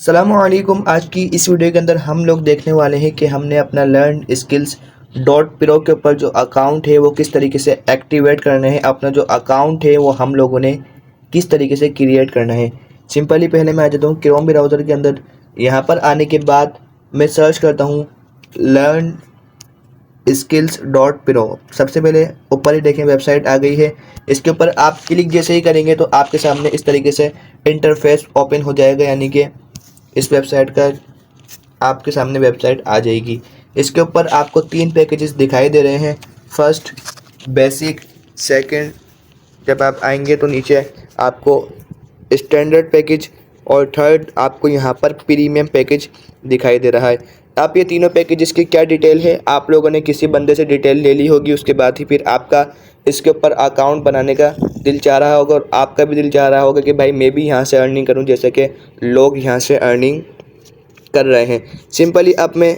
सलामुअलैकुम। आज की इस वीडियो के अंदर हम लोग देखने वाले हैं कि हमने अपना लर्न स्किल्स डॉट प्रो के ऊपर जो अकाउंट है वो किस तरीके से एक्टिवेट करना है। अपना जो अकाउंट है वो हम लोगों ने किस तरीके से क्रिएट करना है। सिंपली पहले मैं आ जाता हूँ क्रोम ब्राउज़र के अंदर। यहाँ पर आने के बाद मैं सर्च करता हूँ लर्न स्किल्स डॉट प्रो। सबसे पहले ऊपर ही देखें वेबसाइट आ गई है। इसके ऊपर आप क्लिक जैसे ही करेंगे तो आपके सामने इस तरीके से इंटरफेस ओपन हो जाएगा, यानी कि इस वेबसाइट का आपके सामने वेबसाइट आ जाएगी। इसके ऊपर आपको 3 पैकेजेस दिखाई दे रहे हैं, फर्स्ट बेसिक, सेकंड जब आप आएंगे तो नीचे आपको स्टैंडर्ड पैकेज और थर्ड आपको यहाँ पर प्रीमियम पैकेज दिखाई दे रहा है। आप ये तीनों पैकेजेस की क्या डिटेल है, आप लोगों ने किसी बंदे से डिटेल ले ली होगी, उसके बाद ही फिर आपका इसके ऊपर अकाउंट बनाने का दिल चाह रहा होगा और आपका भी दिल चाह रहा होगा कि भाई मैं भी यहाँ से अर्निंग करूँ जैसे कि लोग यहाँ से अर्निंग कर रहे हैं। सिंपली अब मैं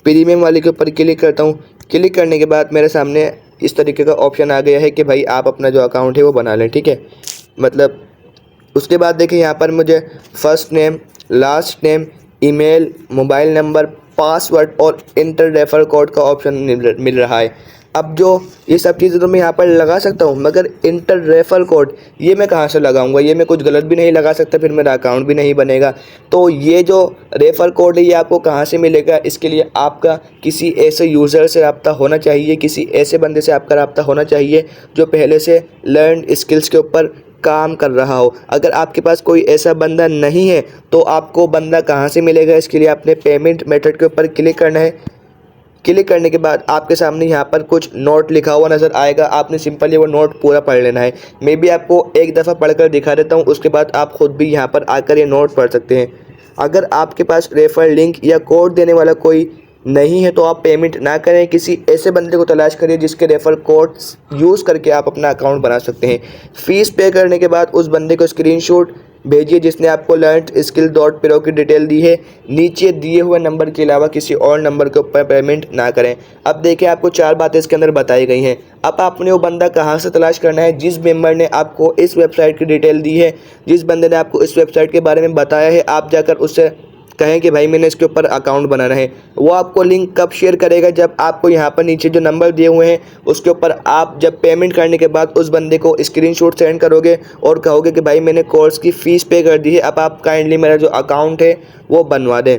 प्रीमियम वाले के ऊपर क्लिक करता हूँ। क्लिक करने के बाद मेरे सामने इस तरीके का ऑप्शन आ गया है कि भाई आप अपना जो अकाउंट है वो बना लें, ठीक है। मतलब उसके बाद देखिए यहाँ पर मुझे first name, last name, email, mobile number, password और इंटर रेफर कोड का ऑप्शन मिल रहा है। अब जो ये सब चीज़ें तो मैं यहाँ पर लगा सकता हूँ, मगर इंटर रेफर कोड ये मैं कहाँ से लगाऊंगा? ये मैं कुछ गलत भी नहीं लगा सकता, फिर मेरा अकाउंट भी नहीं बनेगा। तो ये जो रेफर कोड है ये आपको कहाँ से मिलेगा? इसके लिए आपका किसी ऐसे यूज़र से रब्ता होना चाहिए, किसी ऐसे बंदे से आपका रब्ता होना चाहिए जो पहले से लर्न स्किल्स के ऊपर काम कर रहा हो। अगर आपके पास कोई ऐसा बंदा नहीं है तो आपको बंदा कहाँ से मिलेगा? इसके लिए आपने पेमेंट मेथड के ऊपर क्लिक करना है। क्लिक करने के बाद आपके सामने यहाँ पर कुछ नोट लिखा हुआ नज़र आएगा। आपने सिंपली वो नोट पूरा पढ़ लेना है। मैं भी आपको एक दफ़ा पढ़कर दिखा देता हूँ, उसके बाद आप खुद भी यहाँ पर आकर ये नोट पढ़ सकते हैं। अगर आपके पास रेफर लिंक या कोड देने वाला कोई नहीं है तो आप पेमेंट ना करें, किसी ऐसे बंदे को तलाश करिए जिसके रेफर कोड यूज़ करके आप अपना अकाउंट बना सकते हैं। फ़ीस पे करने के बाद उस बंदे को स्क्रीनशॉट भेजिए जिसने आपको लर्न स्किल डॉट प्रो की डिटेल दी है। नीचे दिए हुए नंबर के अलावा किसी और नंबर के ऊपर पेमेंट ना करें। अब देखिए आपको 4 बातें इसके अंदर बताई गई हैं। अब आपने वो बंदा कहाँ से तलाश करना है? जिस मेंबर ने आपको इस वेबसाइट की डिटेल दी है, जिस बंदे ने आपको इस वेबसाइट के बारे में बताया है, आप जाकर उससे कहें कि भाई मैंने इसके ऊपर अकाउंट बनाना है। वो आपको लिंक कब शेयर करेगा? जब आपको यहाँ पर नीचे जो नंबर दिए हुए हैं उसके ऊपर आप जब पेमेंट करने के बाद उस बंदे को स्क्रीनशॉट सेंड करोगे और कहोगे कि भाई मैंने कोर्स की फ़ीस पे कर दी है, अब आप काइंडली मेरा जो अकाउंट है वो बनवा दें,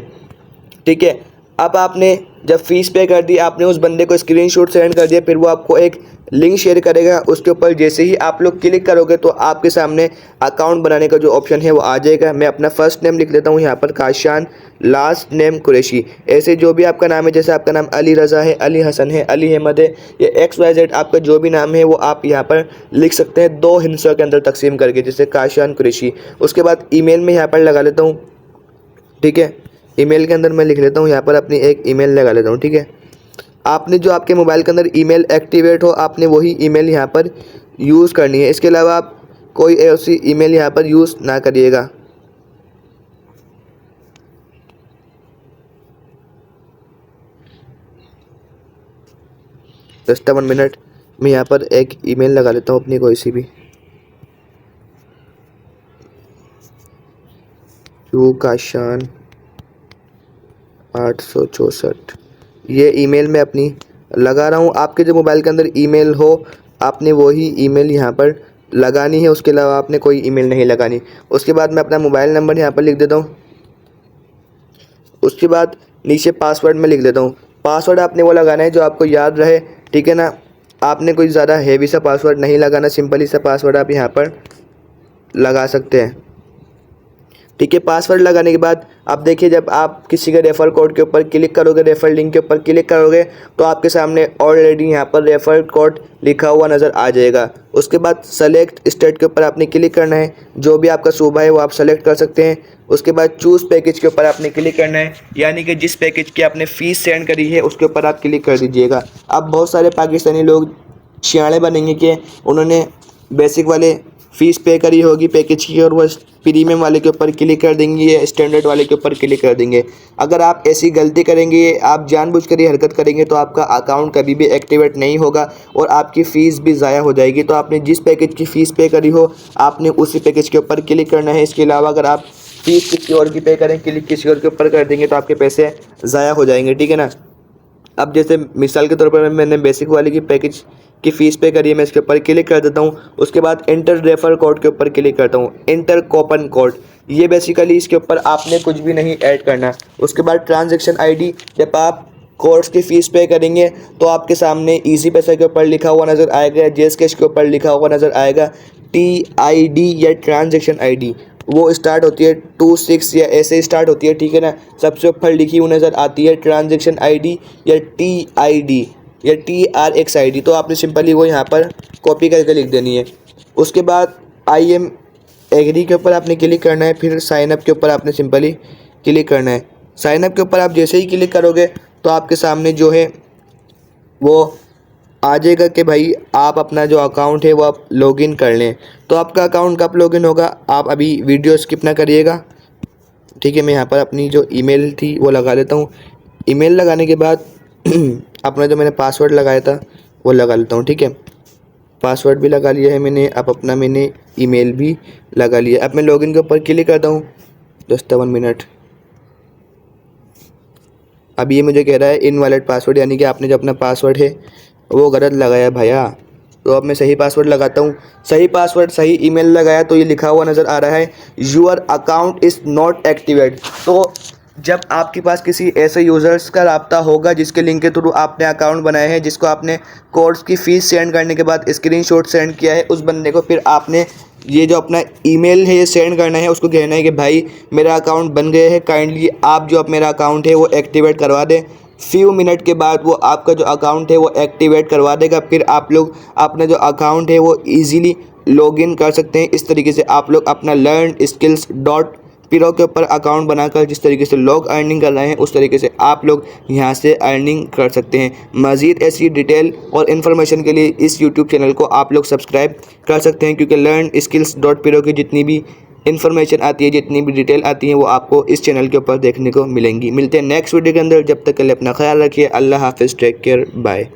ठीक है। अब आपने जब फ़ीस पे कर दी, आपने उस बंदे को स्क्रीनशॉट सेंड कर दिया, फिर वो आपको एक लिंक शेयर करेगा। उसके ऊपर जैसे ही आप लोग क्लिक करोगे तो आपके सामने अकाउंट बनाने का जो ऑप्शन है वो आ जाएगा। मैं अपना फ़र्स्ट नेम लिख लेता हूँ यहाँ पर काशान, लास्ट नेम कुरैशी। ऐसे जो भी आपका नाम है, जैसे आपका नाम अली रज़ा है, अली हसन है, अली अहमद है, या XYZ आपका जो भी नाम है वो आप यहाँ पर लिख सकते हैं 2 हिस्सों के अंदर तकसीम करके, जैसे काशान कुरैशी। उसके बाद ईमेल में यहाँ पर लगा लेता हूँ, ठीक है। ईमेल के अंदर मैं लिख लेता हूँ यहाँ पर अपनी एक ईमेल लगा लेता हूँ, ठीक है। आपने जो आपके मोबाइल के अंदर ईमेल एक्टिवेट हो, आपने वही ईमेल यहाँ पर यूज़ करनी है। इसके अलावा आप कोई ऐसी ईमेल यहाँ पर यूज़ ना करिएगा। जस्ट 1 मिनट, मैं यहाँ पर एक ईमेल लगा लेता हूँ अपनी कोई सी भी, यू काशान 864। ये ईमेल मैं अपनी लगा रहा हूँ। आपके जो मोबाइल के अंदर ईमेल हो आपने वही ईमेल यहाँ पर लगानी है, उसके अलावा आपने कोई ईमेल नहीं लगानी। उसके बाद मैं अपना मोबाइल नंबर यहाँ पर लिख देता हूँ। उसके बाद नीचे पासवर्ड में लिख देता हूँ। पासवर्ड आपने वो लगाना है जो आपको याद रहे, ठीक है ना। आपने कोई ज़्यादा हैवी सा पासवर्ड नहीं लगाना, सिंपली सा पासवर्ड आप यहाँ पर लगा सकते हैं, ठीक है। पासवर्ड लगाने के बाद आप देखिए जब आप किसी के रेफ़र कोड के ऊपर क्लिक करोगे, रेफ़र लिंक के ऊपर क्लिक करोगे तो आपके सामने ऑलरेडी यहाँ पर रेफ़र कोड लिखा हुआ नज़र आ जाएगा। उसके बाद सेलेक्ट स्टेट के ऊपर आपने क्लिक करना है, जो भी आपका सूबा है वो आप सेलेक्ट कर सकते हैं। उसके बाद चूज़ पैकेज के ऊपर आपने क्लिक करना है, यानी कि जिस पैकेज की आपने फ़ीस सेंड करी है उसके ऊपर आप क्लिक कर दीजिएगा। अब बहुत सारे पाकिस्तानी लोग शियाने बनेंगे कि उन्होंने बेसिक वाले फ़ीस पे करी होगी पैकेज की और वो प्रीमियम वाले के ऊपर क्लिक कर देंगे या स्टैंडर्ड वाले के ऊपर क्लिक कर देंगे। अगर आप ऐसी गलती करेंगे, आप जानबूझकर ये हरकत करेंगे तो आपका अकाउंट कभी भी एक्टिवेट नहीं होगा और आपकी फ़ीस भी ज़ाया हो जाएगी। तो आपने जिस पैकेज की फ़ीस पे करी हो आपने उसी पैकेज के ऊपर क्लिक करना है। इसके अलावा अगर आप फीस किसी और की पे करें, क्लिक किसी और के ऊपर कर देंगे तो आपके पैसे ज़ाया हो जाएंगे, ठीक है ना। अब जैसे मिसाल के तौर पर मैंने बेसिक वाली की पैकेज की फ़ीस पे करी है, मैं इसके ऊपर क्लिक कर देता हूँ। उसके बाद इंटर रेफर कोड के ऊपर क्लिक करता हूँ, इंटर कूपन कोड। ये बेसिकली इसके ऊपर आपने कुछ भी नहीं ऐड करना। उसके बाद ट्रांजैक्शन आईडी, जब आप कोर्स की फ़ीस पे करेंगे तो आपके सामने इजी पैसा के ऊपर लिखा हुआ नज़र आएगा, जेस कैश के ऊपर लिखा हुआ नज़र आएगा TID या ट्रांजैक्शन आईडी। वो स्टार्ट होती है 26 या ऐसे स्टार्ट होती है, ठीक है ना। सबसे ऊपर लिखी हुई नज़र आती है ट्रांजैक्शन आईडी या TID या TRX ID। तो आपने सिंपली वो यहाँ पर कॉपी करके लिख देनी है। उसके बाद आई एम एग्री के ऊपर आपने क्लिक करना है, फिर साइन अप के ऊपर आपने सिंपली क्लिक करना है। साइन अप के ऊपर आप जैसे ही क्लिक करोगे तो आपके सामने जो है वो आ जाएगा कि भाई आप अपना जो अकाउंट है वो आप लॉगिन कर लें। तो आपका अकाउंट कब लॉगिन होगा, आप अभी वीडियो स्किप ना करिएगा, ठीक है। मैं यहाँ पर अपनी जो ईमेल थी वो लगा लेता हूँ। ईमेल लगाने के बाद अपना जो मैंने पासवर्ड लगाया था वो लगा लेता हूँ, ठीक है। पासवर्ड भी लगा लिया है मैंने, अब अपना मैंने ईमेल भी लगा लिया। अब मैं लॉगिन के ऊपर क्लिक करता हूँ, जस्ट 1 मिनट। अब ये मुझे कह रहा है इनवैलिड पासवर्ड, यानी कि आपने जो अपना पासवर्ड है वो गलत लगाया भैया। तो अब मैं सही पासवर्ड लगाता हूँ, सही पासवर्ड सही ईमेल लगाया तो ये लिखा हुआ नज़र आ रहा है your account is not activate. तो जब आपके पास किसी ऐसे यूज़र्स का राब्ता होगा जिसके लिंक के थ्रू आपने अकाउंट बनाया है, जिसको आपने कोर्स की फ़ीस सेंड करने के बाद स्क्रीनशॉट सेंड किया है, उस बंदे को फिर आपने ये जो अपना ईमेल है ये सेंड करना है। उसको कहना है कि भाई मेरा अकाउंट बन गया है, काइंडली आप जो अब मेरा अकाउंट है वो एक्टिवेट करवा दें। फ्यू मिनट के बाद वो आपका जो अकाउंट है वो एक्टिवेट करवा देगा। फिर आप लोग अपना जो अकाउंट है वो ईज़िली लॉगिन कर सकते हैं। इस तरीके से आप लोग अपना learnskills.pro के ऊपर अकाउंट बनाकर जिस तरीके से लोग अर्निंग कर रहे हैं उस तरीके से आप लोग यहाँ से अर्निंग कर सकते हैं। मज़ीद ऐसी डिटेल और इन्फॉर्मेशन के लिए इस यूट्यूब चैनल को आप लोग सब्सक्राइब कर सकते हैं, क्योंकि learnskills.pro की जितनी भी इन्फॉर्मेशन आती है, जितनी भी डिटेल आती है वो आपको इस चैनल के ऊपर देखने को मिलेंगी। मिलते हैं नेक्स्ट वीडियो के अंदर, जब तक के लिए अपना ख्याल रखिए। अल्लाह हाफिज़, टेक केयर, बाय।